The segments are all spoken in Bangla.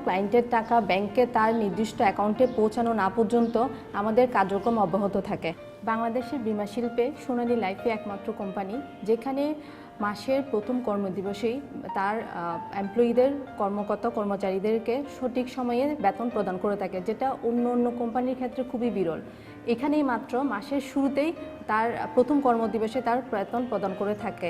ক্লায়েন্টের টাকা ব্যাংকে তার নির্দিষ্ট অ্যাকাউন্টে পৌঁছানো না পর্যন্ত আমাদের কার্যক্রম অব্যাহত থাকে। বাংলাদেশের বীমা শিল্পে সোনালী লাইফই একমাত্র কোম্পানি যেখানে মাসের প্রথম কর্মদিবসেই তার এমপ্লয়িদের কর্মচারীদেরকে সঠিক সময়ে বেতন প্রদান করে থাকে, যেটা অন্য কোম্পানির ক্ষেত্রে খুবই বিরল। এখানেই মাত্র মাসের শুরুতেই তার প্রথম কর্মদিবসে তার বেতন প্রদান করে থাকে।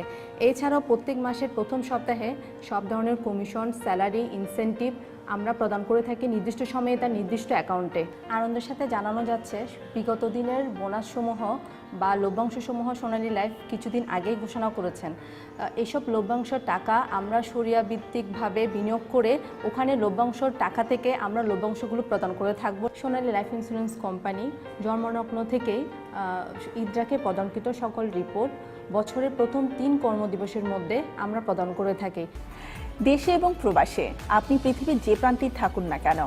এছাড়াও প্রত্যেক মাসের প্রথম সপ্তাহে সব ধরনের কমিশন, স্যালারি, ইনসেনটিভ আমরা প্রদান করে থাকি নির্দিষ্ট সময়ে তার নির্দিষ্ট অ্যাকাউন্টে। আনন্দের সাথে জানানো যাচ্ছে বিগত দিনের বোনাসসমূহ বা লভ্যাংশসমূহ সোনালী লাইফ কিছুদিন আগেই ঘোষণা করেছেন। এইসব লভ্যাংশের টাকা আমরা সরিয়াভিত্তিকভাবে বিনিয়োগ করে ওখানে লভ্যাংশের টাকা থেকে আমরা লভ্যাংশগুলো প্রদান করে থাকব। সোনালী লাইফ ইন্স্যুরেন্স কোম্পানি জন্মলগ্ন থেকেই ইদ্রাকে প্রদানকৃত সকল রিপোর্ট বছরের প্রথম 3 কর্মদিবসের মধ্যে আমরা প্রদান করে থাকি। দেশে এবং প্রবাসে আপনি পৃথিবীর যে প্রান্তেই থাকুন না কেন,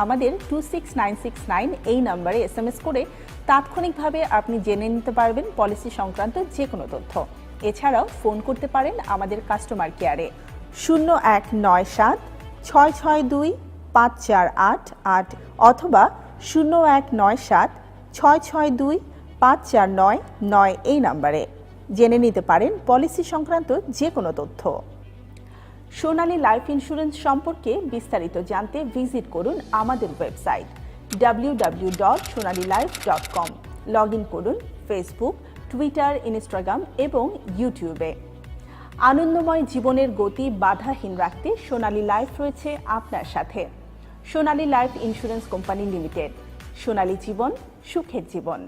আমাদের 26969 এই নম্বরে SMS করে তাৎক্ষণিকভাবে আপনি জেনে নিতে পারবেন পলিসি সংক্রান্ত যে কোনো তথ্য। এছাড়াও ফোন করতে পারেন আমাদের কাস্টমার কেয়ারে 0197 662 5488 অথবা 0197 662 5499 এই নম্বরে জেনে নিতে পারেন পলিসি সংক্রান্ত যে কোনো তথ্য। সোনালী লাইফ ইন্স্যুরেন্স সম্পর্কে বিস্তারিত জানতে ভিজিট করুন আমাদের ওয়েবসাইট www.sonalilife.com। লগ ইন করুন ফেসবুক, টুইটার, ইনস্টাগ্রাম এবং ইউটিউবে। আনন্দময় জীবনের গতি বাধাহীন রাখতে সোনালী লাইফ রয়েছে আপনার সাথে। সোনালী লাইফ ইন্স্যুরেন্স কোম্পানি লিমিটেড, সোনালী জীবন, সুখের জীবন।